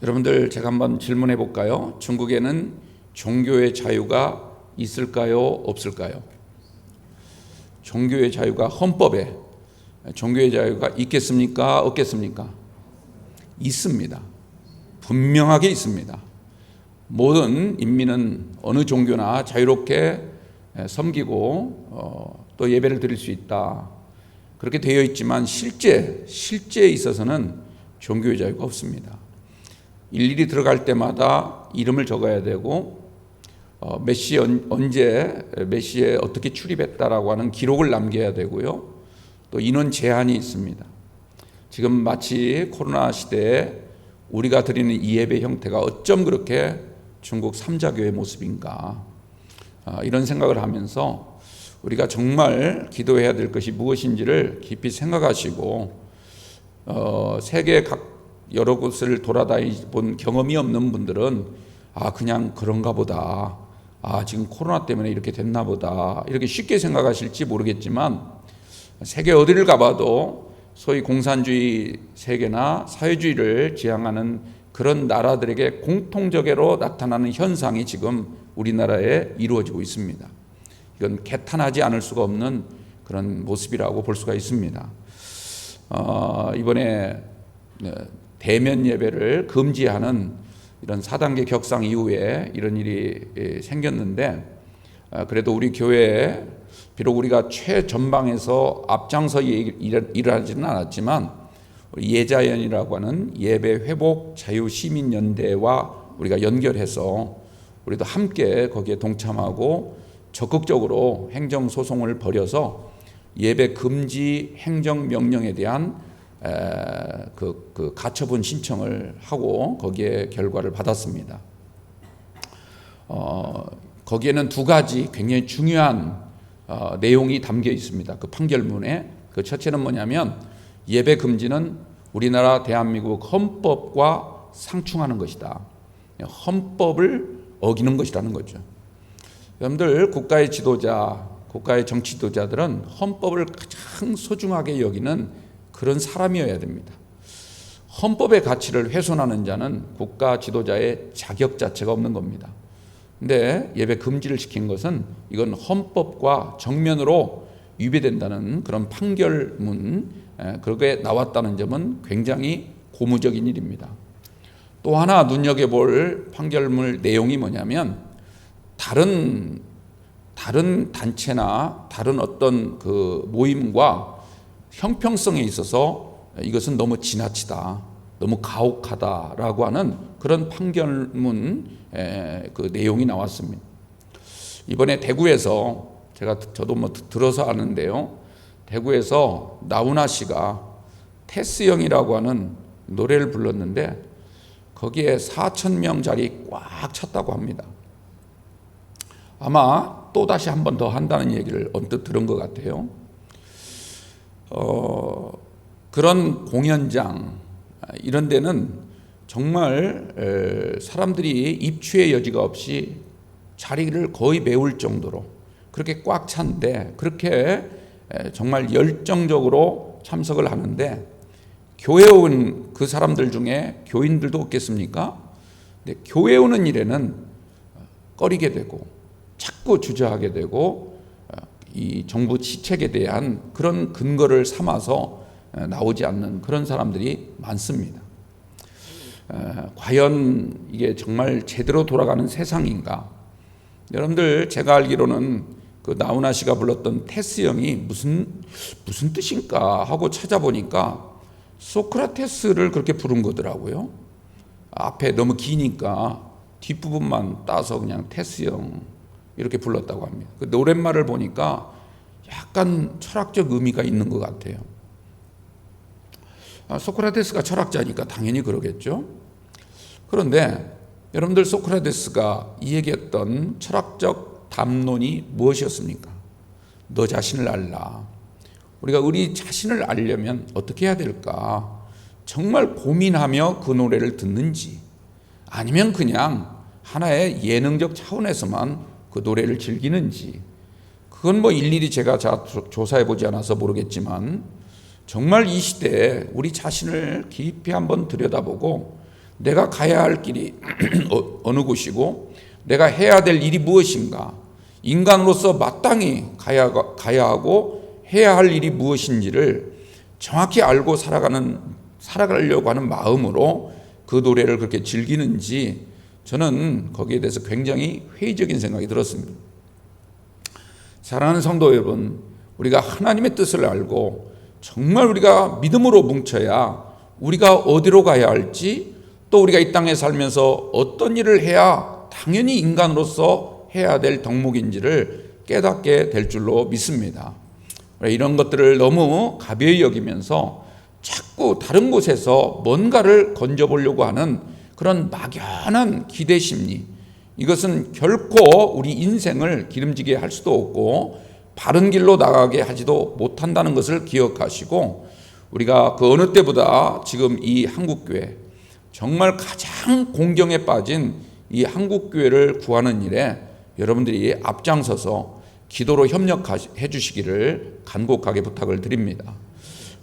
여러분들 제가 한번 질문해 볼까요? 중국에는 종교의 자유가 있을까요? 없을까요? 종교의 자유가 헌법에 종교의 자유가 있겠습니까? 없겠습니까? 있습니다. 분명하게 있습니다. 모든 인민은 어느 종교나 자유롭게 섬기고 또 예배를 드릴 수 있다. 그렇게 되어 있지만 실제에 있어서는 종교의 자유가 없습니다. 일일이 들어갈 때마다 이름을 적어야 되고 몇 시에 언제 몇 시에 어떻게 출입했다라고 하는 기록을 남겨야 되고요. 또 인원 제한이 있습니다. 지금 마치 코로나 시대에 우리가 드리는 이 예배 형태가 어쩜 그렇게 중국 삼자교의 모습인가, 이런 생각을 하면서 우리가 정말 기도해야 될 것이 무엇인지를 깊이 생각하시고 세계 각 여러 곳을 돌아다니 본 경험이 없는 분들은 그냥 그런가 보다, 지금 코로나 때문에 이렇게 됐나 보다, 이렇게 쉽게 생각하실지 모르겠지만 세계 어디를 가봐도 소위 공산주의 세계나 사회주의를 지향하는 그런 나라들에게 공통적으로 나타나는 현상이 지금 우리나라에 이루어지고 있습니다. 이건 개탄하지 않을 수가 없는 그런 모습이라고 볼 수가 있습니다. 이번에 대면 예배를 금지하는 이런 4단계 격상 이후에 이런 일이 생겼는데, 그래도 우리 교회에 비록 우리가 최전방에서 앞장서 일을 하지는 않았지만 예자연이라고 하는 예배 회복 자유 시민연대와 우리가 연결해서 우리도 함께 거기에 동참하고 적극적으로 행정소송을 벌여서 예배 금지 행정명령에 대한 그 가처분 신청을 하고 거기에 결과를 받았습니다. 거기에는 두 가지 굉장히 중요한 내용이 담겨 있습니다. 그 판결문에. 그 첫째는 뭐냐면 예배 금지는 우리나라 대한민국 헌법과 상충하는 것이다. 헌법을 어기는 것이라는 거죠. 여러분들 국가의 지도자, 국가의 정치 지도자들은 헌법을 가장 소중하게 여기는 그런 사람이어야 됩니다. 헌법의 가치를 훼손하는 자는 국가 지도자의 자격 자체가 없는 겁니다. 근데 예배 금지를 시킨 것은 이건 헌법과 정면으로 위배된다는 그런 판결문, 그렇게 나왔다는 점은 굉장히 고무적인 일입니다. 또 하나 눈여겨볼 판결문 내용이 뭐냐면 다른 단체나 다른 어떤 그 모임과 형평성에 있어서 이것은 너무 지나치다, 너무 가혹하다라고 하는 그런 판결문 그 내용이 나왔습니다. 이번에 대구에서 저도 뭐 들어서 아는데요, 대구에서 나훈아 씨가 테스형이라고 하는 노래를 불렀는데 거기에 4,000명짜리 꽉 찼다고 합니다. 아마 또 다시 한 번 더 한다는 얘기를 언뜻 들은 것 같아요. 그런 공연장 이런 데는 정말 사람들이 입추의 여지가 없이 자리를 거의 메울 정도로 그렇게 꽉 찬데, 그렇게 정말 열정적으로 참석을 하는데 교회 온 그 사람들 중에 교인들도 없겠습니까? 근데 교회 오는 일에는 꺼리게 되고 자꾸 주저하게 되고 이 정부 시책에 대한 그런 근거를 삼아서 나오지 않는 그런 사람들이 많습니다. 과연 이게 정말 제대로 돌아가는 세상인가? 여러분들 제가 알기로는 그 나훈아 씨가 불렀던 테스형이 무슨 뜻인가 하고 찾아보니까 소크라테스를 그렇게 부른 거더라고요. 앞에 너무 기니까 뒷부분만 따서 그냥 테스형 이렇게 불렀다고 합니다. 그 노랫말을 보니까 약간 철학적 의미가 있는 것 같아요. 소크라테스가 철학자니까 당연히 그러겠죠. 그런데 여러분들 소크라테스가 이 얘기했던 철학적 담론이 무엇이었습니까? 너 자신을 알라. 우리가 우리 자신을 알려면 어떻게 해야 될까? 정말 고민하며 그 노래를 듣는지, 아니면 그냥 하나의 예능적 차원에서만 그 노래를 즐기는지, 그건 뭐 일일이 제가 조사해 보지 않아서 모르겠지만 정말 이 시대에 우리 자신을 깊이 한번 들여다보고 내가 가야 할 길이 어느 곳이고 내가 해야 될 일이 무엇인가, 인간으로서 마땅히 가야 하고 해야 할 일이 무엇인지를 정확히 알고 살아가려고 하는 마음으로 그 노래를 그렇게 즐기는지 저는 거기에 대해서 굉장히 회의적인 생각이 들었습니다. 사랑하는 성도 여러분, 우리가 하나님의 뜻을 알고 정말 우리가 믿음으로 뭉쳐야 우리가 어디로 가야 할지, 또 우리가 이 땅에 살면서 어떤 일을 해야 당연히 인간으로서 해야 될 덕목인지를 깨닫게 될 줄로 믿습니다. 이런 것들을 너무 가벼이 여기면서 자꾸 다른 곳에서 뭔가를 건져보려고 하는 그런 막연한 기대 심리, 이것은 결코 우리 인생을 기름지게 할 수도 없고 바른 길로 나가게 하지도 못한다는 것을 기억하시고, 우리가 그 어느 때보다 지금 이 한국교회, 정말 가장 공경에 빠진 이 한국교회를 구하는 일에 여러분들이 앞장서서 기도로 협력해 주시기를 간곡하게 부탁을 드립니다.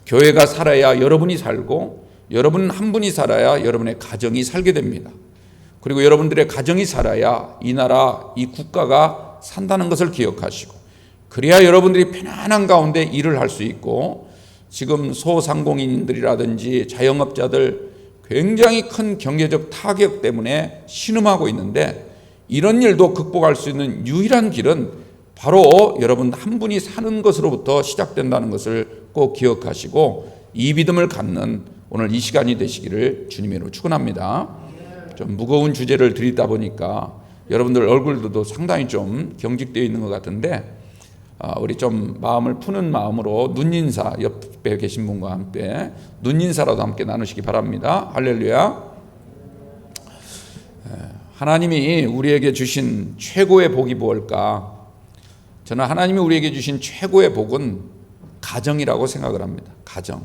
교회가 살아야 여러분이 살고, 여러분 한 분이 살아야 여러분의 가정이 살게 됩니다. 그리고 여러분들의 가정이 살아야 이 나라, 이 국가가 산다는 것을 기억하시고, 그래야 여러분들이 편안한 가운데 일을 할 수 있고, 지금 소상공인들이라든지 자영업자들 굉장히 큰 경제적 타격 때문에 신음하고 있는데, 이런 일도 극복할 수 있는 유일한 길은 바로 여러분 한 분이 사는 것으로부터 시작된다는 것을 꼭 기억하시고, 이 믿음을 갖는 오늘 이 시간이 되시기를 주님으로 축원합니다. 좀 무거운 주제를 드리다 보니까 여러분들 얼굴들도 상당히 좀 경직되어 있는 것 같은데, 우리 좀 마음을 푸는 마음으로 눈인사, 옆에 계신 분과 함께 눈인사라도 함께 나누시기 바랍니다. 할렐루야. 하나님이 우리에게 주신 최고의 복이 무엇일까? 저는 하나님이 우리에게 주신 최고의 복은 가정이라고 생각을 합니다. 가정.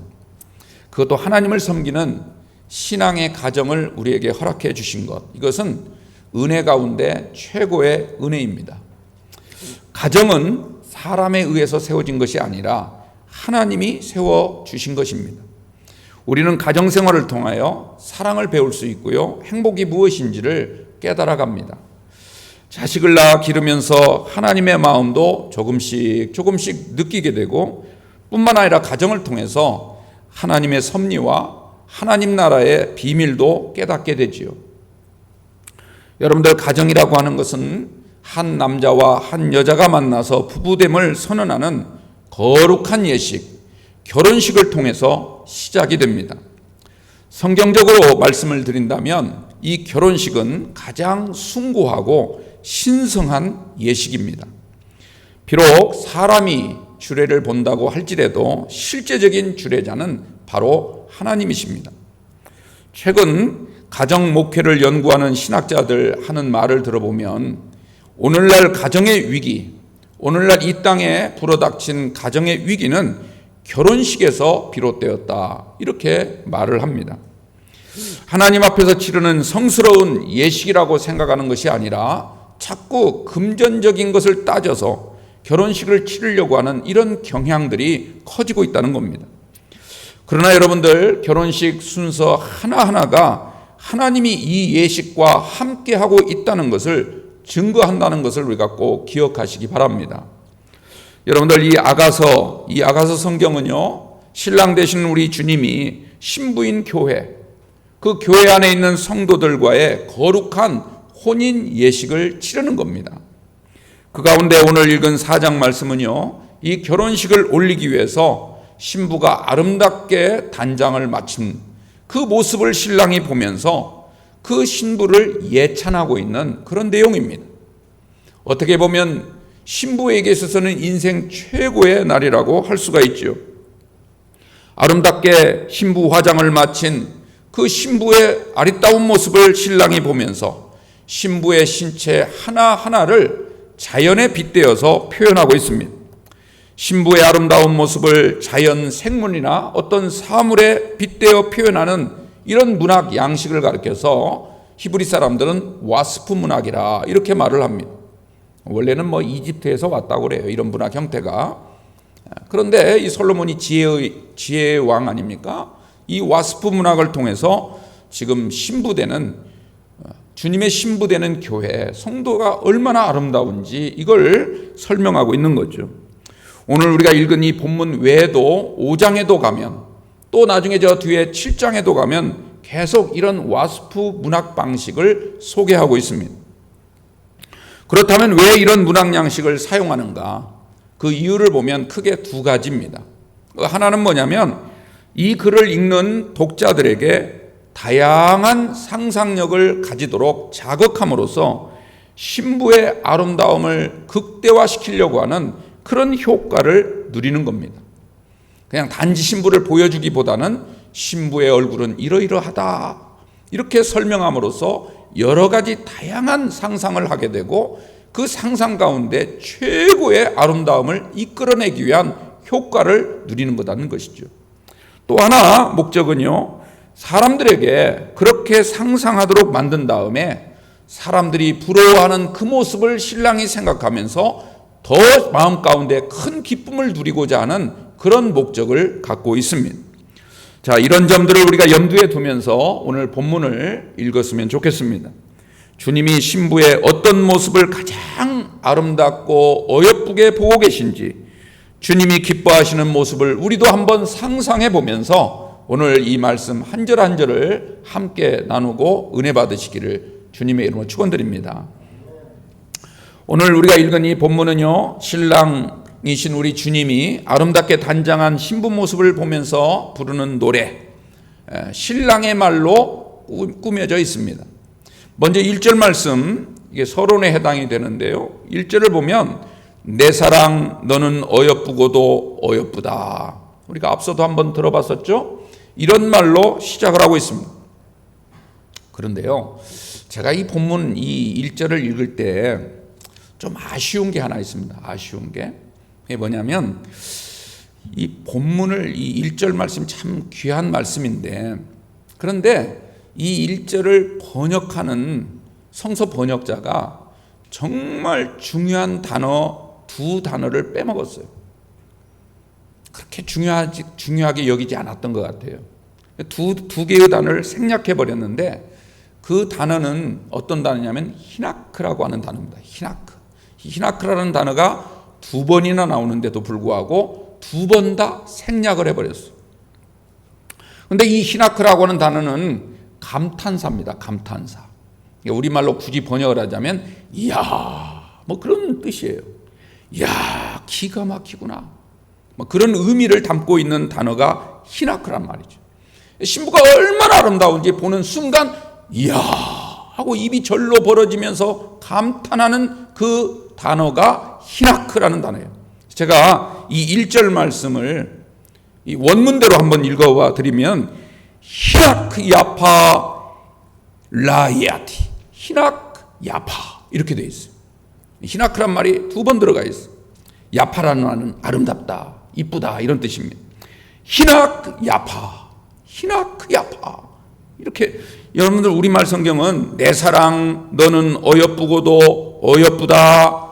그것도 하나님을 섬기는 신앙의 가정을 우리에게 허락해 주신 것, 이것은 은혜 가운데 최고의 은혜입니다. 가정은 사람에 의해서 세워진 것이 아니라 하나님이 세워주신 것입니다. 우리는 가정생활을 통하여 사랑을 배울 수 있고요, 행복이 무엇인지를 깨달아갑니다. 자식을 낳아 기르면서 하나님의 마음도 조금씩 느끼게 되고, 뿐만 아니라 가정을 통해서 하나님의 섭리와 하나님 나라의 비밀도 깨닫게 되지요. 여러분들, 가정이라고 하는 것은 한 남자와 한 여자가 만나서 부부됨을 선언하는 거룩한 예식, 결혼식을 통해서 시작이 됩니다. 성경적으로 말씀을 드린다면 이 결혼식은 가장 숭고하고 신성한 예식입니다. 비록 사람이 주례를 본다고 할지라도 실제적인 주례자는 바로 하나님이십니다. 최근 가정 목회를 연구하는 신학자들 하는 말을 들어보면, 오늘날 가정의 위기, 오늘날 이 땅에 불어닥친 가정의 위기는 결혼식에서 비롯되었다, 이렇게 말을 합니다. 하나님 앞에서 치르는 성스러운 예식이라고 생각하는 것이 아니라 자꾸 금전적인 것을 따져서 결혼식을 치르려고 하는 이런 경향들이 커지고 있다는 겁니다. 그러나 여러분들, 결혼식 순서 하나하나가 하나님이 이 예식과 함께하고 있다는 것을 증거한다는 것을 우리가 꼭 기억하시기 바랍니다. 여러분들, 이 아가서 성경은요, 신랑 되신 우리 주님이 신부인 교회, 그 교회 안에 있는 성도들과의 거룩한 혼인 예식을 치르는 겁니다. 그 가운데 오늘 읽은 4장 말씀은요, 이 결혼식을 올리기 위해서 신부가 아름답게 단장을 마친 그 모습을 신랑이 보면서 그 신부를 예찬하고 있는 그런 내용입니다. 어떻게 보면 신부에게 있어서는 인생 최고의 날이라고 할 수가 있죠. 아름답게 신부 화장을 마친 그 신부의 아리따운 모습을 신랑이 보면서 신부의 신체 하나하나를 자연에 빗대어서 표현하고 있습니다. 신부의 아름다운 모습을 자연 생물이나 어떤 사물에 빗대어 표현하는 이런 문학 양식을 가리켜서 히브리 사람들은 와스프 문학이라 이렇게 말을 합니다. 원래는 이집트에서 왔다고 그래요, 이런 문학 형태가. 그런데 이 솔로몬이 지혜의 왕 아닙니까? 이 와스프 문학을 통해서 지금 주님의 신부되는 교회, 성도가 얼마나 아름다운지 이걸 설명하고 있는 거죠. 오늘 우리가 읽은 이 본문 외에도 5장에도 가면, 또 나중에 저 뒤에 7장에도 가면 계속 이런 와스프 문학 방식을 소개하고 있습니다. 그렇다면 왜 이런 문학 양식을 사용하는가? 그 이유를 보면 크게 두 가지입니다. 하나는 뭐냐면 이 글을 읽는 독자들에게 다양한 상상력을 가지도록 자극함으로써 신부의 아름다움을 극대화시키려고 하는 그런 효과를 누리는 겁니다. 그냥 단지 신부를 보여주기보다는 신부의 얼굴은 이러이러하다 이렇게 설명함으로써 여러 가지 다양한 상상을 하게 되고 그 상상 가운데 최고의 아름다움을 이끌어내기 위한 효과를 누리는 거라는 것이죠. 또 하나 목적은요, 사람들에게 그렇게 상상하도록 만든 다음에 사람들이 부러워하는 그 모습을 신랑이 생각하면서 더 마음 가운데 큰 기쁨을 누리고자 하는 그런 목적을 갖고 있습니다. 자, 이런 점들을 우리가 염두에 두면서 오늘 본문을 읽었으면 좋겠습니다. 주님이 신부의 어떤 모습을 가장 아름답고 어여쁘게 보고 계신지, 주님이 기뻐하시는 모습을 우리도 한번 상상해 보면서 오늘 이 말씀 한 절 한 절을 함께 나누고 은혜 받으시기를 주님의 이름으로 축원드립니다. 오늘 우리가 읽은 이 본문은요, 신랑이신 우리 주님이 아름답게 단장한 신부 모습을 보면서 부르는 노래, 신랑의 말로 꾸며져 있습니다. 먼저 1절 말씀, 이게 서론에 해당이 되는데요, 1절을 보면 내 사랑 너는 어여쁘고도 어여쁘다. 우리가 앞서도 한번 들어봤었죠? 이런 말로 시작을 하고 있습니다. 그런데요, 제가 이 본문 이 1절을 읽을 때 좀 아쉬운 게 하나 있습니다. 아쉬운 게. 그게 뭐냐면 이 본문을 이 1절 말씀 참 귀한 말씀인데, 그런데 이 1절을 번역하는 성서 번역자가 정말 중요한 단어 두 단어를 빼먹었어요. 그렇게 중요하게 여기지 않았던 것 같아요. 두 개의 단어를 생략해 버렸는데 그 단어는 어떤 단어냐면 히나크라고 하는 단어입니다. 히나크라는 단어가 두 번이나 나오는데도 불구하고 두 번 다 생략을 해버렸어요. 그런데 이 히나크라고 하는 단어는 감탄사입니다. 감탄사. 우리말로 굳이 번역을 하자면 이야, 뭐 그런 뜻이에요. 이야, 기가 막히구나, 뭐 그런 의미를 담고 있는 단어가 히나크란 말이죠. 신부가 얼마나 아름다운지 보는 순간 이야 하고 입이 절로 벌어지면서 감탄하는 그 단어가 히나크라는 단어예요. 제가 이 1절 말씀을 이 원문대로 한번 읽어봐 드리면 히나크 야파 라이아티, 히나크 야파 이렇게 되어 있어요. 히나크란 말이 두 번 들어가 있어요. 야파라는 말은 아름답다, 이쁘다 이런 뜻입니다. 히나크 야파, 히나크 야파 이렇게. 여러분들 우리말 성경은 내 사랑 너는 어여쁘고도 어여쁘다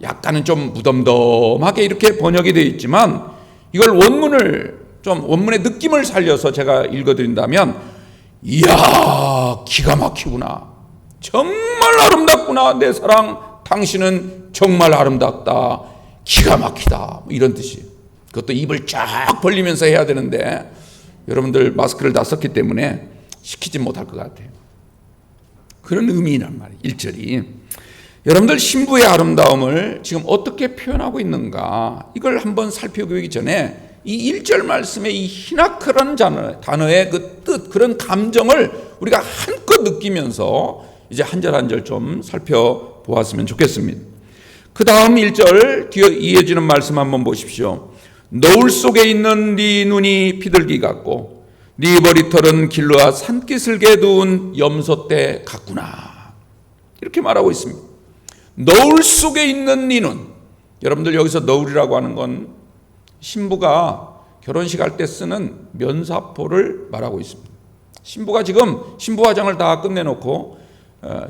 약간은 좀 무덤덤하게 이렇게 번역이 되어 있지만, 이걸 원문의 느낌을 살려서 제가 읽어드린다면 이야, 기가 막히구나, 정말 아름답구나, 내 사랑 당신은 정말 아름답다, 기가 막히다, 이런 뜻이에요. 그것도 입을 쫙 벌리면서 해야 되는데 여러분들 마스크를 다 썼기 때문에 시키지 못할 것 같아요. 그런 의미란 말이에요. 1절이. 여러분들 신부의 아름다움을 지금 어떻게 표현하고 있는가, 이걸 한번 살펴보기 전에 이 1절 말씀의 이 히나크라는 단어의 그 뜻, 그런 감정을 우리가 한껏 느끼면서 이제 한 절 한 절 좀 살펴보았으면 좋겠습니다. 그 다음 1절 뒤에 이어지는 말씀 한번 보십시오. 노을 속에 있는 네 눈이 비둘기 같고 네 머리털은 길러와 산기슭에 두은 염소떼 같구나, 이렇게 말하고 있습니다. 노을 속에 있는 네 눈. 여러분들 여기서 노을이라고 하는 건 신부가 결혼식 할 때 쓰는 면사포를 말하고 있습니다. 신부가 지금 신부 화장을 다 끝내놓고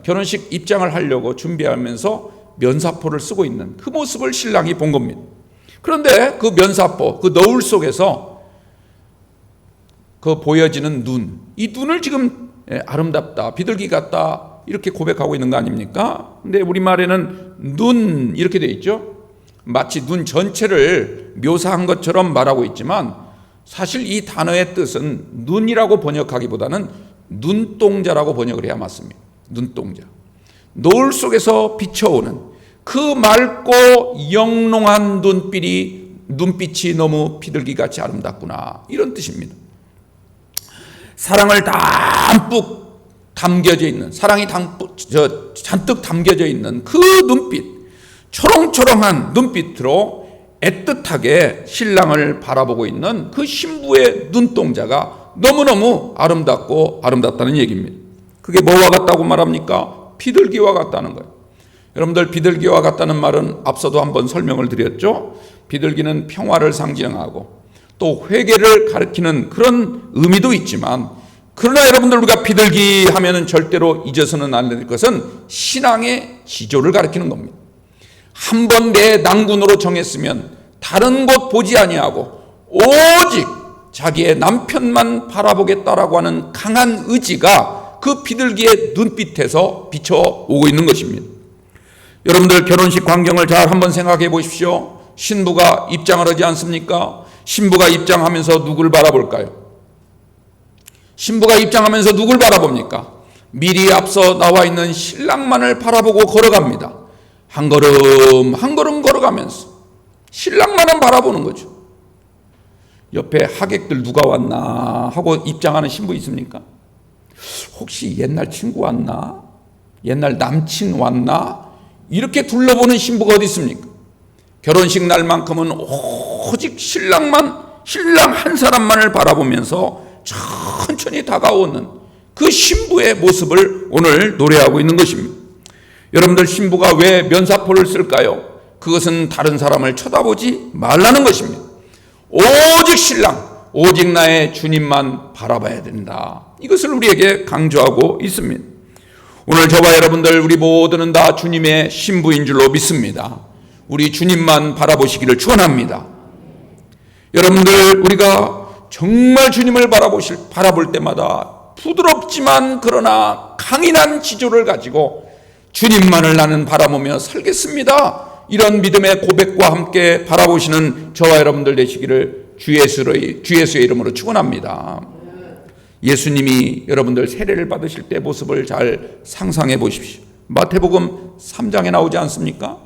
결혼식 입장을 하려고 준비하면서 면사포를 쓰고 있는 그 모습을 신랑이 본 겁니다. 그런데 그 면사포, 그 노을 속에서 그 보여지는 눈, 이 눈을 지금 아름답다, 비둘기 같다 이렇게 고백하고 있는 거 아닙니까? 근데 우리말에는 눈 이렇게 돼 있죠. 마치 눈 전체를 묘사한 것처럼 말하고 있지만 사실 이 단어의 뜻은 눈이라고 번역하기보다는 눈동자라고 번역을 해야 맞습니다. 눈동자. 노을 속에서 비춰오는 그 맑고 영롱한 눈빛이 너무 비둘기같이 아름답구나, 이런 뜻입니다. 사랑을 담뿍 담겨져 있는, 사랑이 잔뜩 담겨져 있는 그 눈빛, 초롱초롱한 눈빛으로 애틋하게 신랑을 바라보고 있는 그 신부의 눈동자가 너무너무 아름답고 아름답다는 얘기입니다. 그게 뭐와 같다고 말합니까? 비둘기와 같다는 거예요. 여러분들, 비둘기와 같다는 말은 앞서도 한번 설명을 드렸죠. 비둘기는 평화를 상징하고 또 회개를 가리키는 그런 의미도 있지만, 그러나 여러분들, 우리가 비둘기 하면은 절대로 잊어서는 안 될 것은 신앙의 지조를 가리키는 겁니다. 한 번 내 낭군으로 정했으면 다른 곳 보지 아니하고 오직 자기의 남편만 바라보겠다라고 하는 강한 의지가 그 비둘기의 눈빛에서 비춰오고 있는 것입니다. 여러분들, 결혼식 광경을 잘 한번 생각해 보십시오. 신부가 입장을 하지 않습니까? 신부가 입장하면서 누굴 바라볼까요? 신부가 입장하면서 누굴 바라봅니까? 미리 앞서 나와 있는 신랑만을 바라보고 걸어갑니다. 한 걸음 한 걸음 걸어가면서 신랑만은 바라보는 거죠. 옆에 하객들 누가 왔나 하고 입장하는 신부 있습니까? 혹시 옛날 친구 왔나? 옛날 남친 왔나? 이렇게 둘러보는 신부가 어디 있습니까? 결혼식 날만큼은 오직 신랑 한 사람만을 바라보면서 천천히 다가오는 그 신부의 모습을 오늘 노래하고 있는 것입니다. 여러분들, 신부가 왜 면사포를 쓸까요? 그것은 다른 사람을 쳐다보지 말라는 것입니다. 오직 신랑, 오직 나의 주님만 바라봐야 된다, 이것을 우리에게 강조하고 있습니다. 오늘 저와 여러분들, 우리 모두는 다 주님의 신부인 줄로 믿습니다. 우리 주님만 바라보시기를 축원합니다. 여러분들, 우리가 정말 주님을 바라볼 때마다 부드럽지만 그러나 강인한 지조를 가지고 주님만을 나는 바라보며 살겠습니다, 이런 믿음의 고백과 함께 바라보시는 저와 여러분들 되시기를 주 예수의 이름으로 축원합니다. 예수님이 여러분들 세례를 받으실 때 모습을 잘 상상해 보십시오. 마태복음 3장에 나오지 않습니까?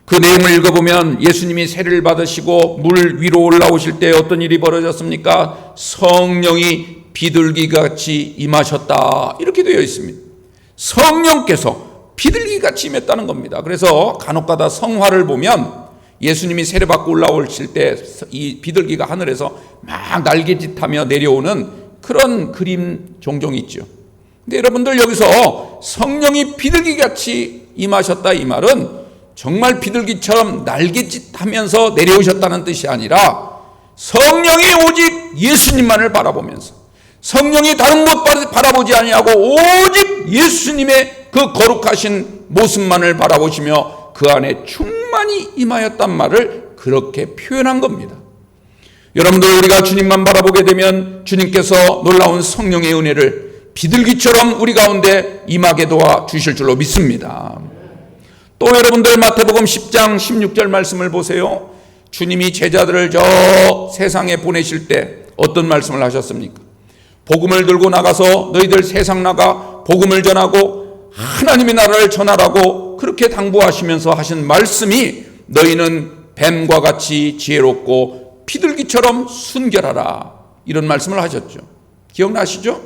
그 내용을 읽어보면 예수님이 세례를 받으시고 물 위로 올라오실 때 어떤 일이 벌어졌습니까? 성령이 비둘기같이 임하셨다, 이렇게 되어 있습니다. 성령께서 비둘기같이 임했다는 겁니다. 그래서 간혹가다 성화를 보면 예수님이 세례받고 올라오실 때 이 비둘기가 하늘에서 막 날개짓하며 내려오는 그런 그림 종종 있죠. 근데 여러분들, 여기서 성령이 비둘기같이 임하셨다, 이 말은 정말 비둘기처럼 날개짓하면서 내려오셨다는 뜻이 아니라 성령이 오직 예수님만을 바라보면서, 성령이 다른 것 바라보지 아니하고 오직 예수님의 그 거룩하신 모습만을 바라보시며 그 안에 충만히 임하였단 말을 그렇게 표현한 겁니다. 여러분들, 우리가 주님만 바라보게 되면 주님께서 놀라운 성령의 은혜를 비둘기처럼 우리 가운데 임하게 도와 주실 줄로 믿습니다. 또 여러분들, 마태복음 10장 16절 말씀을 보세요. 주님이 제자들을 저 세상에 보내실 때 어떤 말씀을 하셨습니까? 복음을 들고 나가서 너희들 세상 나가 복음을 전하고 하나님의 나라를 전하라고 그렇게 당부하시면서 하신 말씀이, 너희는 뱀과 같이 지혜롭고 비둘기처럼 순결하라, 이런 말씀을 하셨죠. 기억나시죠?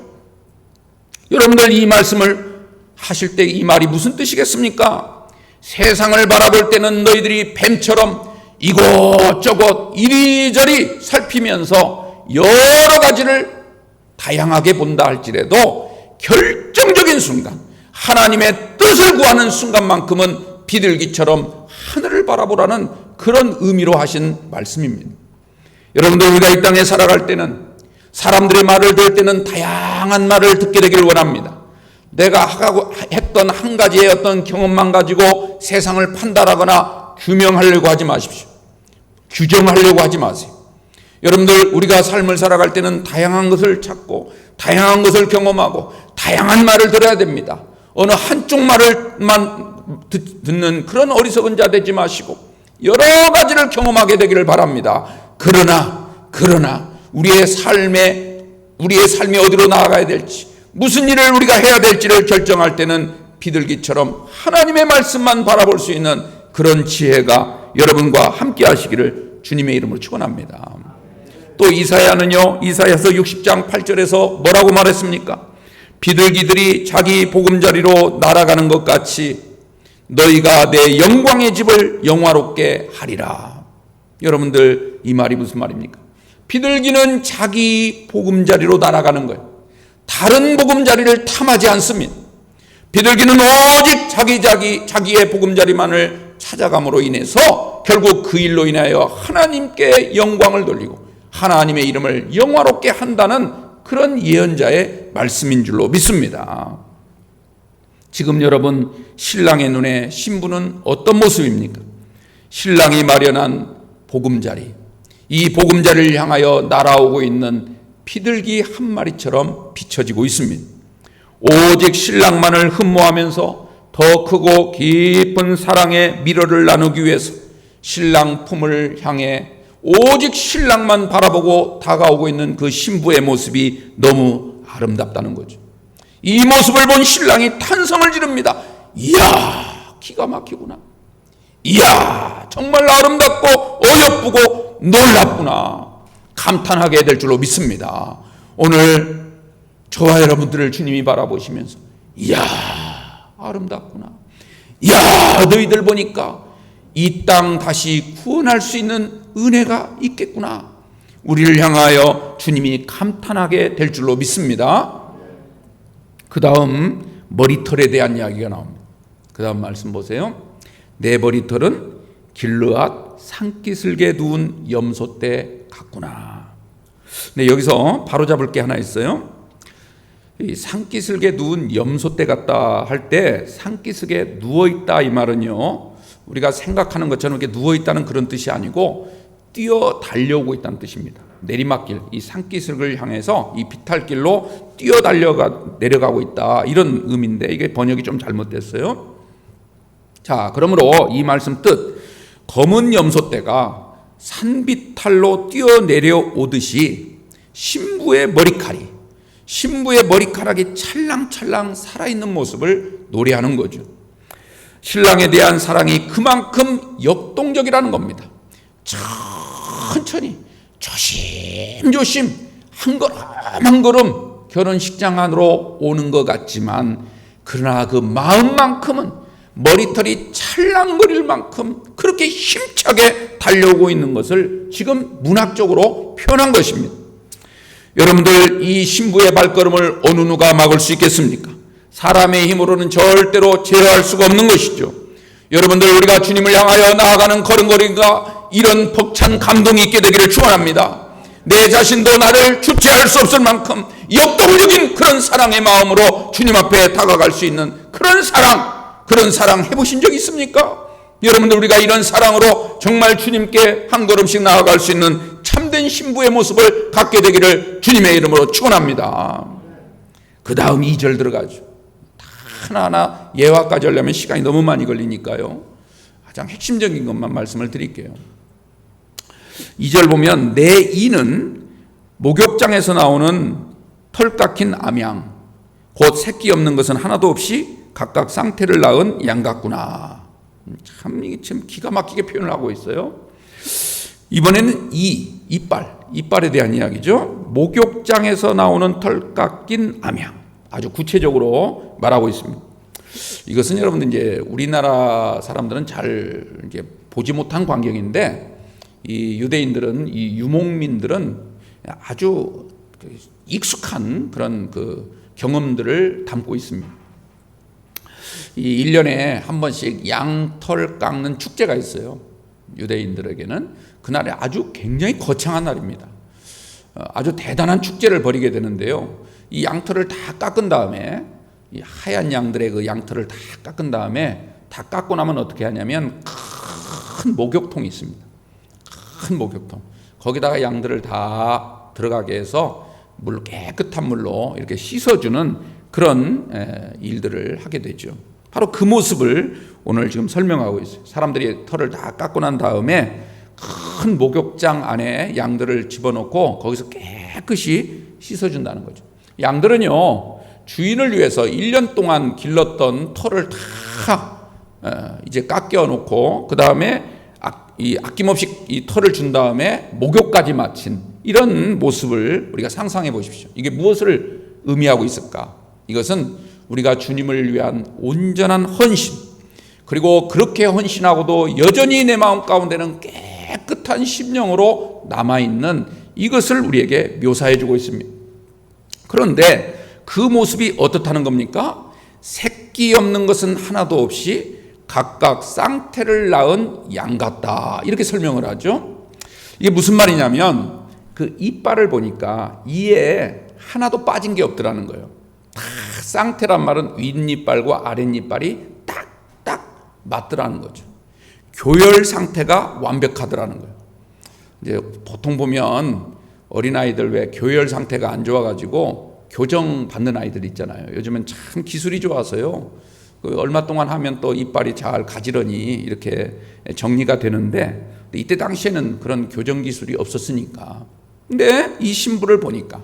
여러분들, 이 말씀을 하실 때 이 말이 무슨 뜻이겠습니까? 세상을 바라볼 때는 너희들이 뱀처럼 이곳저곳 이리저리 살피면서 여러 가지를 다양하게 본다 할지라도 결정적인 순간, 하나님의 뜻을 구하는 순간만큼은 비둘기처럼 하늘을 바라보라는 그런 의미로 하신 말씀입니다. 여러분들, 우리가 이 땅에 살아갈 때는 사람들의 말을 들을 때는 다양한 말을 듣게 되기를 원합니다. 내가 했던 한 가지의 어떤 경험만 가지고 세상을 판단하거나 규명하려고 하지 마십시오. 규정하려고 하지 마세요. 여러분들, 우리가 삶을 살아갈 때는 다양한 것을 찾고 다양한 것을 경험하고 다양한 말을 들어야 됩니다. 어느 한쪽 말을만 듣는 그런 어리석은 자 되지 마시고 여러 가지를 경험하게 되기를 바랍니다. 그러나 우리의 삶이 어디로 나아가야 될지, 무슨 일을 우리가 해야 될지를 결정할 때는 비둘기처럼 하나님의 말씀만 바라볼 수 있는 그런 지혜가 여러분과 함께 하시기를 주님의 이름으로 축원합니다. 또 이사야는요, 이사야서 60장 8절에서 뭐라고 말했습니까? 비둘기들이 자기 보금자리로 날아가는 것 같이 너희가 내 영광의 집을 영화롭게 하리라. 여러분들, 이 말이 무슨 말입니까? 비둘기는 자기 보금자리로 날아가는 거예요. 다른 보금자리를 탐하지 않습니다. 비둘기는 오직 자기의 보금자리만을 찾아감으로 인해서 결국 그 일로 인하여 하나님께 영광을 돌리고 하나님의 이름을 영화롭게 한다는 그런 예언자의 말씀인 줄로 믿습니다. 지금 여러분, 신랑의 눈에 신부는 어떤 모습입니까? 신랑이 마련한 보금자리, 이 보금자리를 향하여 날아오고 있는 비둘기 한 마리처럼 비춰지고 있습니다. 오직 신랑만을 흠모하면서 더 크고 깊은 사랑의 미로를 나누기 위해서 신랑 품을 향해 오직 신랑만 바라보고 다가오고 있는 그 신부의 모습이 너무 아름답다는 거죠. 이 모습을 본 신랑이 탄성을 지릅니다. 이야, 기가 막히구나. 이야, 정말 아름답고 어여쁘고 놀랍구나. 감탄하게 될 줄로 믿습니다. 오늘 저와 여러분들을 주님이 바라보시면서 이야, 아름답구나. 이야, 너희들 보니까 이 땅 다시 구원할 수 있는 은혜가 있겠구나. 우리를 향하여 주님이 감탄하게 될 줄로 믿습니다. 그 다음 머리털에 대한 이야기가 나옵니다. 그 다음 말씀 보세요. 내 머리털은 길르앗 산기슭에 누운 염소떼 같구나. 네, 여기서 바로잡을 게 하나 있어요. 이 산기슭에 누운 염소떼 같다 할 때 산기슭에 누워있다 이 말은요, 우리가 생각하는 것처럼 이렇게 누워있다는 그런 뜻이 아니고 뛰어 달려오고 있다는 뜻입니다. 내리막길, 이 산기슭을 향해서 이 비탈길로 뛰어 내려가고 있다, 이런 의미인데 이게 번역이 좀 잘못됐어요. 자, 그러므로 이 말씀 뜻, 검은 염소떼가 산비탈로 뛰어 내려오듯이 신부의 머리카락이 찰랑찰랑 살아있는 모습을 노래하는 거죠. 신랑에 대한 사랑이 그만큼 역동적이라는 겁니다. 천천히 조심조심 한 걸음 한 걸음 결혼식장 안으로 오는 것 같지만, 그러나 그 마음만큼은 머리털이 찰랑거릴 만큼 그렇게 힘차게 달려오고 있는 것을 지금 문학적으로 표현한 것입니다. 여러분들, 이 신부의 발걸음을 어느 누가 막을 수 있겠습니까? 사람의 힘으로는 절대로 제어할 수가 없는 것이죠. 여러분들, 우리가 주님을 향하여 나아가는 걸음걸이가 이런 벅찬 감동이 있게 되기를 축원합니다. 내 자신도 나를 주체할 수 없을 만큼 역동적인 그런 사랑의 마음으로 주님 앞에 다가갈 수 있는 그런 사랑 해보신 적 있습니까? 여러분들, 우리가 이런 사랑으로 정말 주님께 한 걸음씩 나아갈 수 있는 참된 신부의 모습을 갖게 되기를 주님의 이름으로 축원합니다. 그 다음 2절 들어가죠. 하나하나 예화까지 하려면 시간이 너무 많이 걸리니까요, 가장 핵심적인 것만 말씀을 드릴게요. 2절 보면 내 이는 목욕장에서 나오는 털 깎인 암양, 곧 새끼 없는 것은 하나도 없이 각각 쌍태를 낳은 양 같구나. 참 이게 참 기가 막히게 표현을 하고 있어요. 이번에는 이빨에 대한 이야기죠. 목욕장에서 나오는 털 깎인 암양, 아주 구체적으로 말하고 있습니다. 이것은 여러분들 이제 우리나라 사람들은 잘 이제 보지 못한 광경인데, 이 유대인들은, 이 유목민들은 아주 익숙한 그런 그 경험들을 담고 있습니다. 이 1년에 한 번씩 양털 깎는 축제가 있어요. 유대인들에게는 그날이 아주 굉장히 거창한 날입니다. 아주 대단한 축제를 벌이게 되는데요. 이 양털을 다 깎은 다음에, 이 하얀 양들의 그 양털을 다 깎은 다음에, 다 깎고 나면 어떻게 하냐면 큰 목욕통이 있습니다. 큰 목욕통. 거기다가 양들을 다 들어가게 해서 물 깨끗한 물로 이렇게 씻어주는 그런 일들을 하게 되죠. 바로 그 모습을 오늘 지금 설명하고 있어요. 사람들이 털을 다 깎고 난 다음에 큰 목욕장 안에 양들을 집어넣고 거기서 깨끗이 씻어준다는 거죠. 양들은요, 주인을 위해서 1년 동안 길렀던 털을 다 이제 깎여놓고 그 다음에 아낌없이 이 털을 준 다음에 목욕까지 마친 이런 모습을 우리가 상상해 보십시오. 이게 무엇을 의미하고 있을까? 이것은 우리가 주님을 위한 온전한 헌신, 그리고 그렇게 헌신하고도 여전히 내 마음 가운데는 깨끗한 심령으로 남아있는 이것을 우리에게 묘사해 주고 있습니다. 그런데 그 모습이 어떻다는 겁니까? 새끼 없는 것은 하나도 없이 각각 쌍태를 낳은 양 같다, 이렇게 설명을 하죠. 이게 무슨 말이냐면 그 이빨을 보니까 이에 하나도 빠진 게 없더라는 거예요. 다 쌍태란 말은 윗이빨과 아랫이빨이 딱딱 맞더라는 거죠. 교열 상태가 완벽하더라는 거예요. 이제 보통 보면 어린아이들 왜 교열 상태가 안 좋아가지고 교정 받는 아이들 있잖아요. 요즘은 참 기술이 좋아서요, 얼마 동안 하면 또 이빨이 잘 가지런히 이렇게 정리가 되는데, 이때 당시에는 그런 교정 기술이 없었으니까. 근데 이 신부를 보니까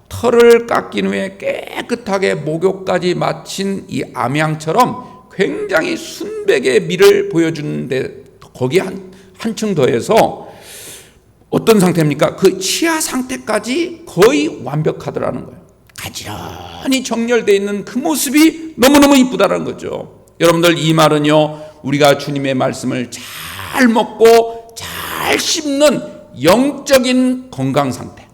털을 깎인 후에 깨끗하게 목욕까지 마친 이 암양처럼 굉장히 순백의 미를 보여주는데, 거기에 한층 더해서 어떤 상태입니까? 그 치아 상태까지 거의 완벽하더라는 거예요. 가지런히 정렬되어 있는 그 모습이 너무너무 이쁘다는 거죠. 여러분들, 이 말은요, 우리가 주님의 말씀을 잘 먹고 잘 씹는 영적인 건강 상태,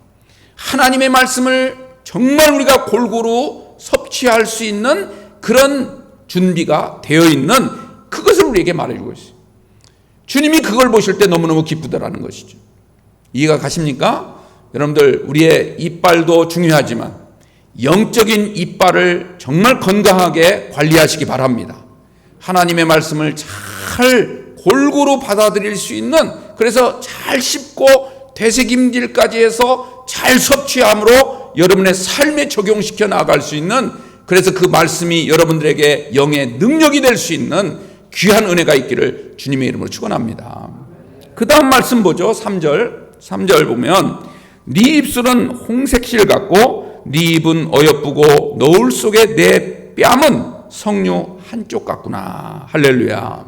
하나님의 말씀을 정말 우리가 골고루 섭취할 수 있는 그런 준비가 되어 있는 그것을 우리에게 말해주고 있어요. 주님이 그걸 보실 때 너무너무 기쁘다라는 것이죠. 이해가 가십니까? 여러분들, 우리의 이빨도 중요하지만 영적인 이빨을 정말 건강하게 관리하시기 바랍니다. 하나님의 말씀을 잘 골고루 받아들일 수 있는, 그래서 잘 씹고 되새김질까지 해서 잘 섭취함으로 여러분의 삶에 적용시켜 나갈 수 있는, 그래서 그 말씀이 여러분들에게 영의 능력이 될 수 있는 귀한 은혜가 있기를 주님의 이름으로 축원합니다. 그 다음 말씀 보죠. 3절 보면 네 입술은 홍색실 같고 네 입은 어여쁘고 너울 속에 내 뺨은 석류 한쪽 같구나. 할렐루야.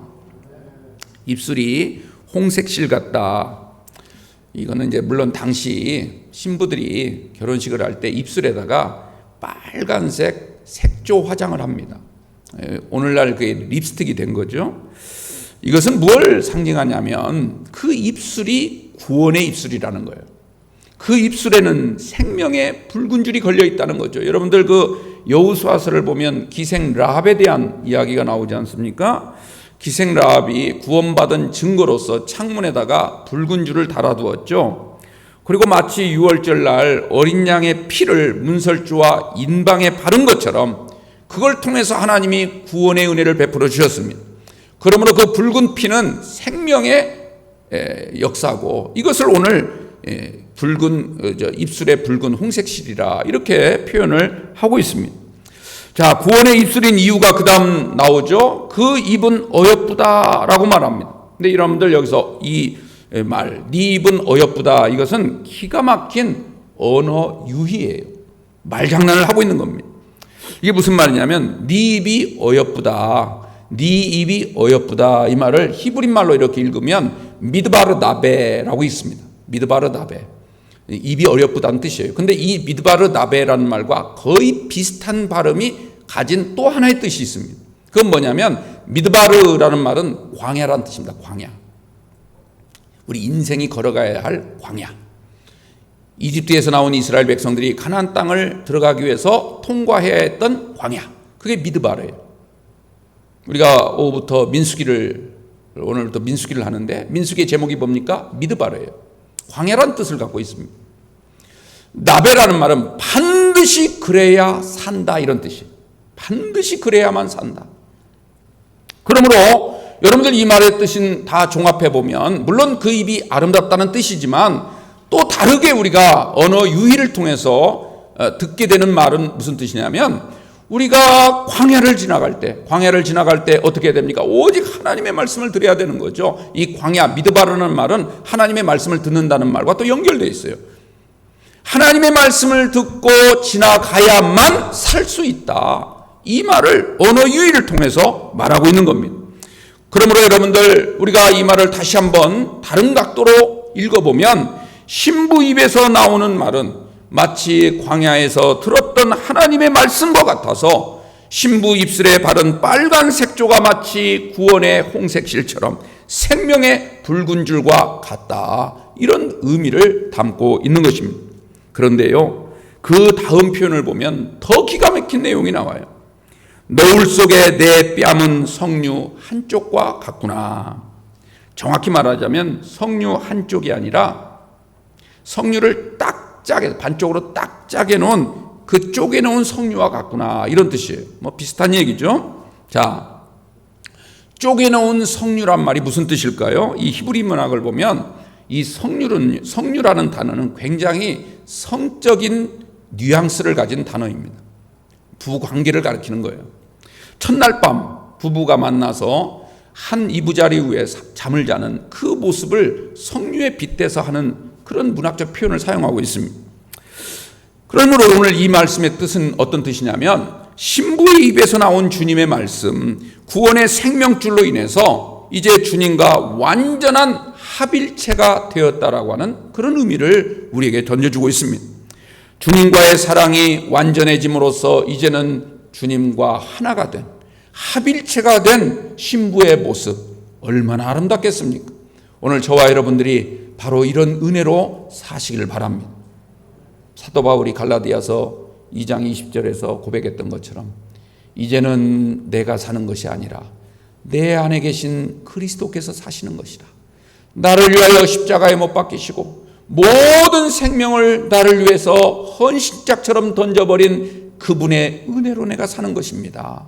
입술이 홍색실 같다. 이거는 이제 물론 당시 신부들이 결혼식을 할 때 입술에다가 빨간색 색조 화장을 합니다. 오늘날 그게 립스틱이 된 거죠. 이것은 뭘 상징하냐면 그 입술이 구원의 입술이라는 거예요. 그 입술에는 생명의 붉은 줄이 걸려 있다는 거죠. 여러분들, 그 여호수아서를 보면 기생 라합에 대한 이야기가 나오지 않습니까? 기생 라합이 구원받은 증거로서 창문에다가 붉은 줄을 달아두었죠. 그리고 마치 유월절 날 어린 양의 피를 문설주와 인방에 바른 것처럼 그걸 통해서 하나님이 구원의 은혜를 베풀어 주셨습니다. 그러므로 그 붉은 피는 생명의 역사고, 이것을 오늘 입술의 붉은 홍색실이라 이렇게 표현을 하고 있습니다. 자, 구원의 입술인 이유가 그 다음 나오죠. 그 입은 어여쁘다라고 말합니다. 근데 여러분들, 여기서 이 말, 네 입은 어여쁘다, 이것은 기가 막힌 언어 유희예요. 말장난을 하고 있는 겁니다. 이게 무슨 말이냐면 네 입이 어여쁘다, 네 입이 어여쁘다, 이 말을 히브리 말로 이렇게 읽으면 미드바르 나베라고 있습니다. 미드바르 나베, 입이 어여쁘다는 뜻이에요. 근데 이 미드바르 나베라는 말과 거의 비슷한 발음이 가진 또 하나의 뜻이 있습니다. 그건 뭐냐면 미드바르라는 말은 광야라는 뜻입니다. 광야, 우리 인생이 걸어가야 할 광야. 이집트에서 나온 이스라엘 백성들이 가나안 땅을 들어가기 위해서 통과해야 했던 광야, 그게 미드바르예요. 우리가 오후부터 오늘부터 민수기를 하는데 민수기의 제목이 뭡니까? 미드바르예요. 광야라는 뜻을 갖고 있습니다. 나베라는 말은 반드시 그래야 산다, 이런 뜻이에요. 반드시 그래야만 산다. 그러므로 여러분들, 이 말의 뜻은 다 종합해 보면 물론 그 입이 아름답다는 뜻이지만 또 다르게 우리가 언어 유희를 통해서 듣게 되는 말은 무슨 뜻이냐면, 우리가 광야를 지나갈 때 어떻게 해야 됩니까? 오직 하나님의 말씀을 들어야 되는 거죠. 이 광야, 미드바라는 말은 하나님의 말씀을 듣는다는 말과 또 연결되어 있어요. 하나님의 말씀을 듣고 지나가야만 살 수 있다. 이 말을 언어 유희를 통해서 말하고 있는 겁니다. 그러므로 여러분들, 우리가 이 말을 다시 한번 다른 각도로 읽어보면, 신부 입에서 나오는 말은 마치 광야에서 들었던 하나님의 말씀과 같아서 신부 입술에 바른 빨간 색조가 마치 구원의 홍색실처럼 생명의 붉은 줄과 같다. 이런 의미를 담고 있는 것입니다. 그런데요, 그 다음 표현을 보면 더 기가 막힌 내용이 나와요. 너울 속에 내 뺨은 석류 한쪽과 같구나. 정확히 말하자면 석류 한쪽이 아니라 석류를 딱 짜게, 반쪽으로 딱 짜게 놓은 그 쪼개 놓은 석류와 같구나. 이런 뜻이에요. 뭐 비슷한 얘기죠. 자, 쪼개 놓은 석류란 말이 무슨 뜻일까요? 이 히브리 문학을 보면 이 석류라는 단어는 굉장히 성적인 뉘앙스를 가진 단어입니다. 부부 관계를 가리키는 거예요. 첫날 밤 부부가 만나서 한 이부자리 위에 잠을 자는 그 모습을 석류에 빗대서 하는 그런 문학적 표현을 사용하고 있습니다. 그러므로 오늘 이 말씀의 뜻은 어떤 뜻이냐면, 신부의 입에서 나온 주님의 말씀, 구원의 생명줄로 인해서 이제 주님과 완전한 합일체가 되었다라고 하는 그런 의미를 우리에게 던져주고 있습니다. 주님과의 사랑이 완전해짐으로써 이제는 주님과 하나가 된, 합일체가 된 신부의 모습, 얼마나 아름답겠습니까? 오늘 저와 여러분들이 바로 이런 은혜로 사시길 바랍니다. 사도 바울이 갈라디아서 2장 20절에서 고백했던 것처럼, 이제는 내가 사는 것이 아니라 내 안에 계신 그리스도께서 사시는 것이다. 나를 위하여 십자가에 못 박히시고 모든 생명을 나를 위해서 헌신짝처럼 던져버린 그분의 은혜로 내가 사는 것입니다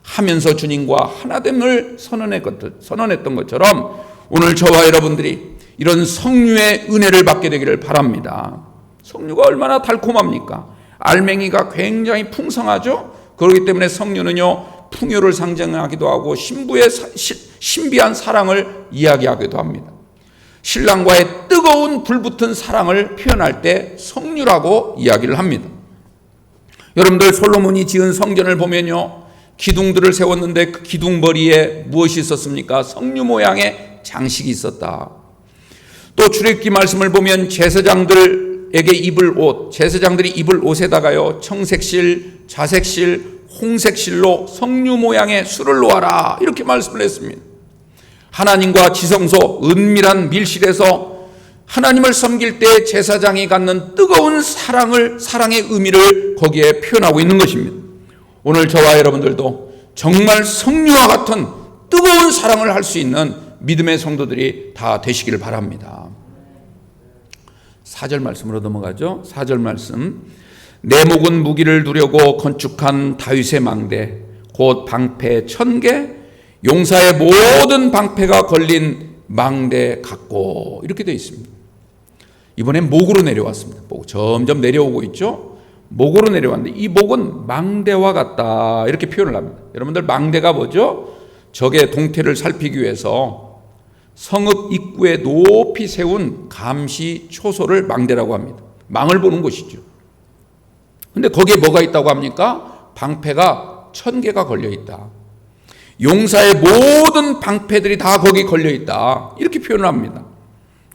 하면서 주님과 하나됨을 선언했던 것처럼, 오늘 저와 여러분들이 이런 성류의 은혜를 받게 되기를 바랍니다. 석류가 얼마나 달콤합니까? 알맹이가 굉장히 풍성하죠. 그렇기 때문에 석류는요, 풍요를 상징하기도 하고 신부의 신비한 사랑을 이야기하기도 합니다. 신랑과의 뜨거운 불붙은 사랑을 표현할 때 석류라고 이야기를 합니다. 여러분들, 솔로몬이 지은 성전을 보면요, 기둥들을 세웠는데 그 기둥머리에 무엇이 있었습니까? 석류 모양의 장식이 있었다. 또 출애굽기 말씀을 보면 제사장들에게 입을 옷, 제사장들이 입을 옷에다가요, 청색실, 자색실, 홍색실로 석류 모양의 술을 놓아라, 이렇게 말씀을 했습니다. 하나님과 지성소, 은밀한 밀실에서 하나님을 섬길 때 제사장이 갖는 뜨거운 사랑의 의미를 거기에 표현하고 있는 것입니다. 오늘 저와 여러분들도 정말 석류와 같은 뜨거운 사랑을 할 수 있는 믿음의 성도들이 다 되시기를 바랍니다. 4절 말씀으로 넘어가죠. 4절 말씀. 내 목은 무기를 두려고 건축한 다윗의 망대, 곧 방패 1000개, 용사의 모든 방패가 걸린 망대 같고, 이렇게 되어 있습니다. 이번엔 목으로 내려왔습니다. 점점 내려오고 있죠. 목으로 내려왔는데 이 목은 망대와 같다, 이렇게 표현을 합니다. 여러분들, 망대가 뭐죠? 적의 동태를 살피기 위해서 성읍 입구에 높이 세운 감시 초소를 망대라고 합니다. 망을 보는 곳이죠. 근데 거기에 뭐가 있다고 합니까? 방패가 1000개가 걸려 있다. 용사의 모든 방패들이 다 거기 걸려 있다, 이렇게 표현을 합니다.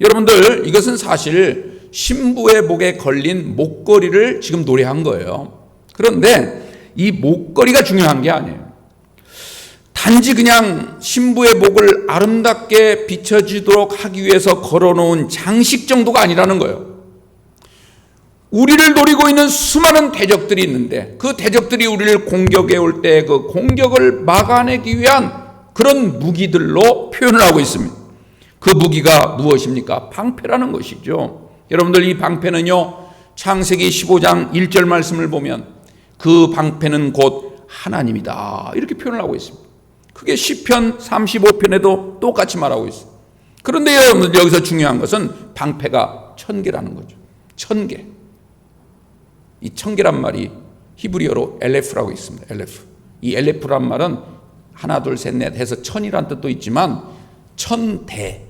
여러분들, 이것은 사실 신부의 목에 걸린 목걸이를 지금 노래한 거예요. 그런데 이 목걸이가 중요한 게 아니에요. 단지 그냥 신부의 목을 아름답게 비춰지도록 하기 위해서 걸어놓은 장식 정도가 아니라는 거예요. 우리를 노리고 있는 수많은 대적들이 있는데 그 대적들이 우리를 공격해 올 때 그 공격을 막아내기 위한 그런 무기들로 표현을 하고 있습니다. 그 무기가 무엇입니까? 방패라는 것이죠. 여러분들, 이 방패는요, 창세기 15장 1절 말씀을 보면 그 방패는 곧 하나님이다, 이렇게 표현을 하고 있습니다. 그게 시편 35편에도 똑같이 말하고 있습니다. 그런데 여러분들, 여기서 중요한 것은 방패가 1000개라는 거죠. 1000개. 이 1000개란 말이 히브리어로 엘레프라고 있습니다. 엘레프. 이 엘레프란 말은 하나, 둘, 셋, 넷 해서 1000이란 뜻도 있지만 1000대.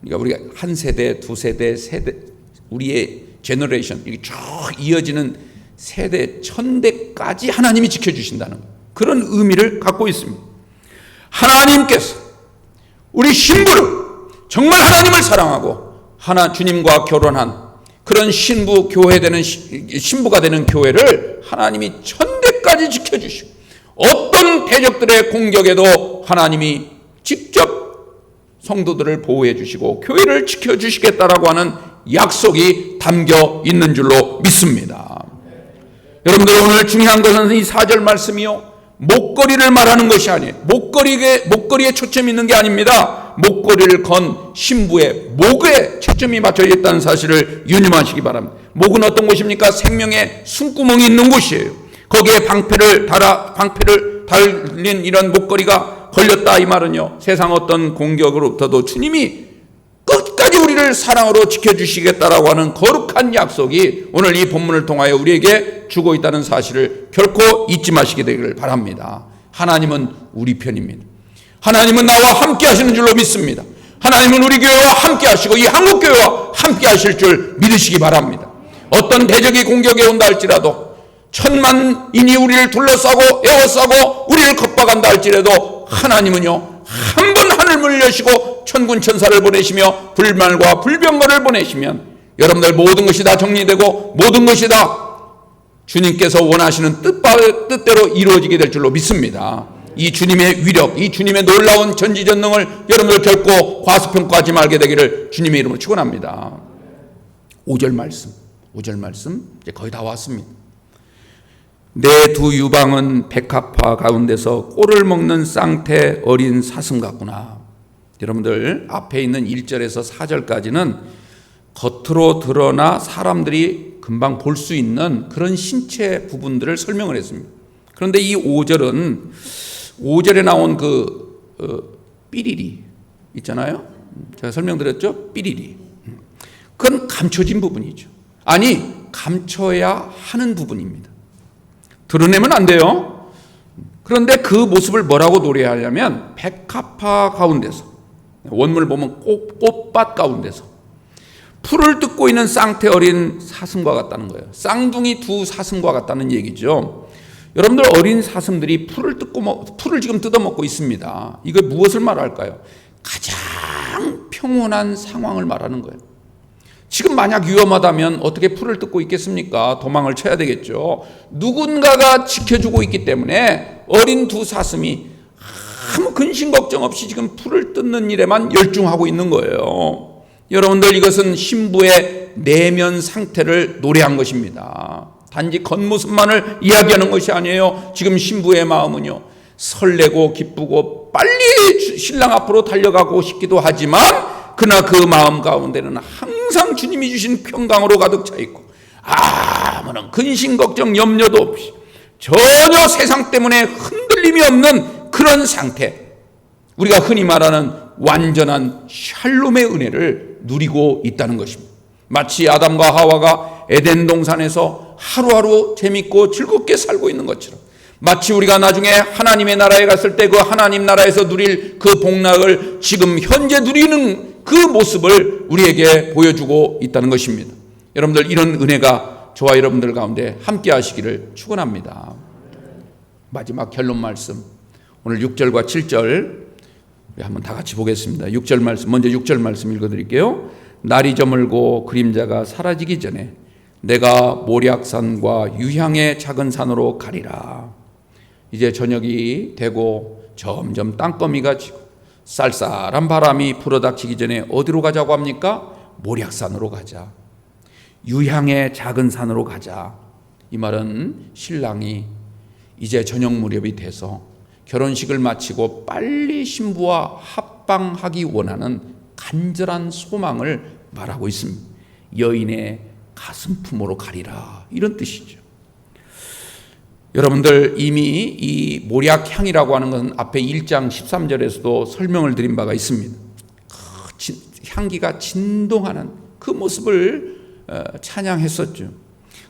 그러니까 우리가 한 세대, 두 세대, 세대, 우리의 제너레이션, 이게 쭉 이어지는 세대, 1000대까지 하나님이 지켜주신다는 그런 의미를 갖고 있습니다. 하나님께서 우리 신부를 정말 하나님을 사랑하고 주님과 결혼한 그런 신부가 되는 교회를 하나님이 1000대까지 지켜주시고 어떤 대적들의 공격에도 하나님이 직접 성도들을 보호해 주시고 교회를 지켜주시겠다라고 하는 약속이 담겨 있는 줄로 믿습니다. 여러분들, 오늘 중요한 것은 이 4절 말씀이요, 목걸이를 말하는 것이 아니에요. 목걸이에 초점이 있는 게 아닙니다. 목걸이를 건 신부의 목에 초점이 맞춰 있다는 사실을 유념하시기 바랍니다. 목은 어떤 곳입니까? 생명의 숨구멍이 있는 곳이에요. 거기에 방패를 달린 이런 목걸이가 걸렸다, 이 말은요, 세상 어떤 공격으로부터도 주님이 끝까지 우리를 사랑으로 지켜주시겠다라고 하는 거룩한 약속이 오늘 이 본문을 통하여 우리에게 주고 있다는 사실을 결코 잊지 마시게 되기를 바랍니다. 하나님은 우리 편입니다. 하나님은 나와 함께 하시는 줄로 믿습니다. 하나님은 우리 교회와 함께 하시고 이 한국교회와 함께 하실 줄 믿으시기 바랍니다. 어떤 대적이 공격해 온다 할지라도, 1000만인이 우리를 둘러싸고 에워싸고 우리를 겁박한다 할지라도 하나님은요, 한 번 하늘문을 여시고 천군 천사를 보내시며 불말과 불병거를 보내시면 여러분들 모든 것이 다 정리되고 모든 것이 다 주님께서 원하시는 뜻대로 이루어지게 될 줄로 믿습니다. 이 주님의 위력, 이 주님의 놀라운 전지전능을 여러분들 결코 과소평가하지 말게 되기를 주님의 이름으로 축원합니다. 5절 말씀 이제 거의 다 왔습니다. 내 두 유방은 백합화 가운데서 꼴을 먹는 쌍태 어린 사슴 같구나. 여러분들, 앞에 있는 1절에서 4절까지는 겉으로 드러나 사람들이 금방 볼 수 있는 그런 신체 부분들을 설명을 했습니다. 그런데 이 5절에 나온 삐리리 있잖아요. 제가 설명드렸죠? 삐리리. 그건 감춰진 부분이죠. 아니, 감춰야 하는 부분입니다. 드러내면 안 돼요. 그런데 그 모습을 뭐라고 노래하냐면 백합화 가운데서, 원문을 보면 꽃밭 가운데서 풀을 뜯고 있는 쌍태 어린 사슴과 같다는 거예요. 쌍둥이 두 사슴과 같다는 얘기죠. 여러분들, 어린 사슴들이 풀을 지금 뜯어먹고 있습니다. 이거 무엇을 말할까요? 가장 평온한 상황을 말하는 거예요. 지금 만약 위험하다면 어떻게 풀을 뜯고 있겠습니까? 도망을 쳐야 되겠죠. 누군가가 지켜주고 있기 때문에 어린 두 사슴이 아무 근심 걱정 없이 지금 풀을 뜯는 일에만 열중하고 있는 거예요. 여러분들, 이것은 신부의 내면 상태를 노래한 것입니다. 단지 겉모습만을 이야기하는 것이 아니에요. 지금 신부의 마음은요, 설레고 기쁘고 빨리 신랑 앞으로 달려가고 싶기도 하지만 그러나 그 마음 가운데는 항상 주님이 주신 평강으로 가득 차 있고 아무런 근심 걱정 염려도 없이 전혀 세상 때문에 흔들림이 없는 그런 상태, 우리가 흔히 말하는 완전한 샬롬의 은혜를 누리고 있다는 것입니다. 마치 아담과 하와가 에덴 동산에서 하루하루 재밌고 즐겁게 살고 있는 것처럼, 마치 우리가 나중에 하나님의 나라에 갔을 때 그 하나님 나라에서 누릴 그 복락을 지금 현재 누리는 그 모습을 우리에게 보여주고 있다는 것입니다. 여러분들, 이런 은혜가 저와 여러분들 가운데 함께 하시기를 축원합니다. 마지막 결론 말씀, 오늘 6절과 7절 한번 다 같이 보겠습니다. 6절 말씀, 먼저 6절 말씀 읽어드릴게요. 날이 저물고 그림자가 사라지기 전에 내가 모략산과 유향의 작은 산으로 가리라. 이제 저녁이 되고 점점 땅거미가 지고 쌀쌀한 바람이 불어닥치기 전에 어디로 가자고 합니까? 모략산으로 가자. 유향의 작은 산으로 가자. 이 말은 신랑이 이제 저녁 무렵이 돼서 결혼식을 마치고 빨리 신부와 합방하기 원하는 간절한 소망을 말하고 있습니다. 여인의 가슴 품으로 가리라, 이런 뜻이죠. 여러분들, 이미 이 모략향이라고 하는 것은 앞에 1장 13절에서도 설명을 드린 바가 있습니다. 향기가 진동하는 그 모습을 찬양했었죠.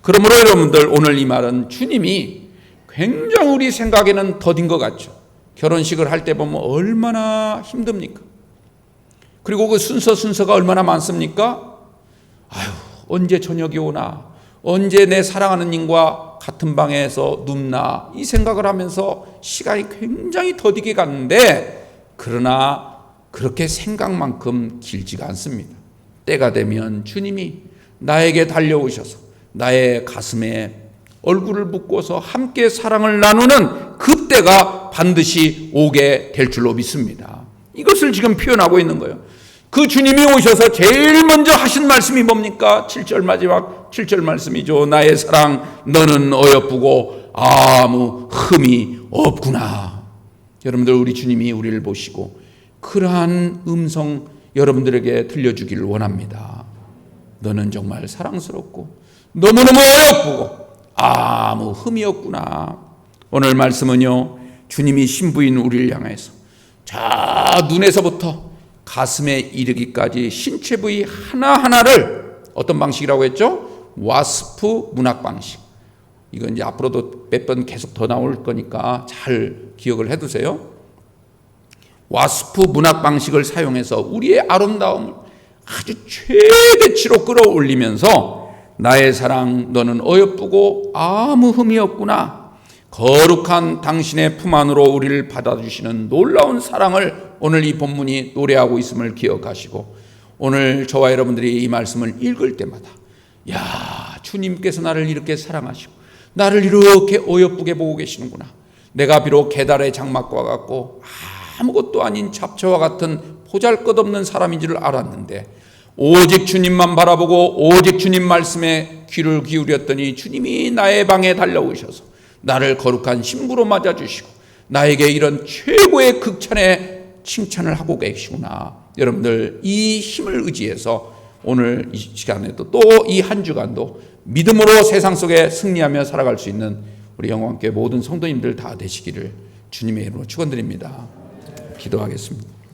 그러므로 여러분들 오늘 이 말은 주님이 굉장히 우리 생각에는 더딘 것 같죠. 결혼식을 할 때 보면 얼마나 힘듭니까? 그리고 그 순서가 얼마나 많습니까? 아유, 언제 저녁이 오나, 언제 내 사랑하는 님과 같은 방에서 눕나, 이 생각을 하면서 시간이 굉장히 더디게 갔는데, 그러나 그렇게 생각만큼 길지가 않습니다. 때가 되면 주님이 나에게 달려오셔서 나의 가슴에 얼굴을 묻고서 함께 사랑을 나누는 그때가 반드시 오게 될 줄로 믿습니다. 이것을 지금 표현하고 있는 거예요. 그 주님이 오셔서 제일 먼저 하신 말씀이 뭡니까? 7절 마지막 7절 말씀이죠. 나의 사랑 너는 어여쁘고 아무 흠이 없구나. 여러분들, 우리 주님이 우리를 보시고 그러한 음성 여러분들에게 들려주기를 원합니다. 너는 정말 사랑스럽고 너무너무 어여쁘고 아무 흠이 없구나. 오늘 말씀은요, 주님이 신부인 우리를 향해서 자 눈에서부터 가슴에 이르기까지 신체 부위 하나하나를 어떤 방식이라고 했죠? 와스프 문학 방식. 이건 이제 앞으로도 몇 번 계속 더 나올 거니까 잘 기억을 해두세요. 와스프 문학 방식을 사용해서 우리의 아름다움을 아주 최대치로 끌어올리면서 나의 사랑 너는 어여쁘고 아무 흠이 없구나. 거룩한 당신의 품 안으로 우리를 받아주시는 놀라운 사랑을 오늘 이 본문이 노래하고 있음을 기억하시고, 오늘 저와 여러분들이 이 말씀을 읽을 때마다 야, 주님께서 나를 이렇게 사랑하시고 나를 이렇게 어여쁘게 보고 계시는구나. 내가 비록 계달의 장막과 같고 아무것도 아닌 잡초와 같은 보잘것없는 사람인 줄 알았는데, 오직 주님만 바라보고 오직 주님 말씀에 귀를 기울였더니 주님이 나의 방에 달려오셔서 나를 거룩한 신부로 맞아주시고 나에게 이런 최고의 극찬의 칭찬을 하고 계시구나. 여러분들, 이 힘을 의지해서 오늘 이 시간에도 또 이 한 주간도 믿음으로 세상 속에 승리하며 살아갈 수 있는 우리 영광교회 모든 성도님들 다 되시기를 주님의 이름으로 축원드립니다. 기도하겠습니다.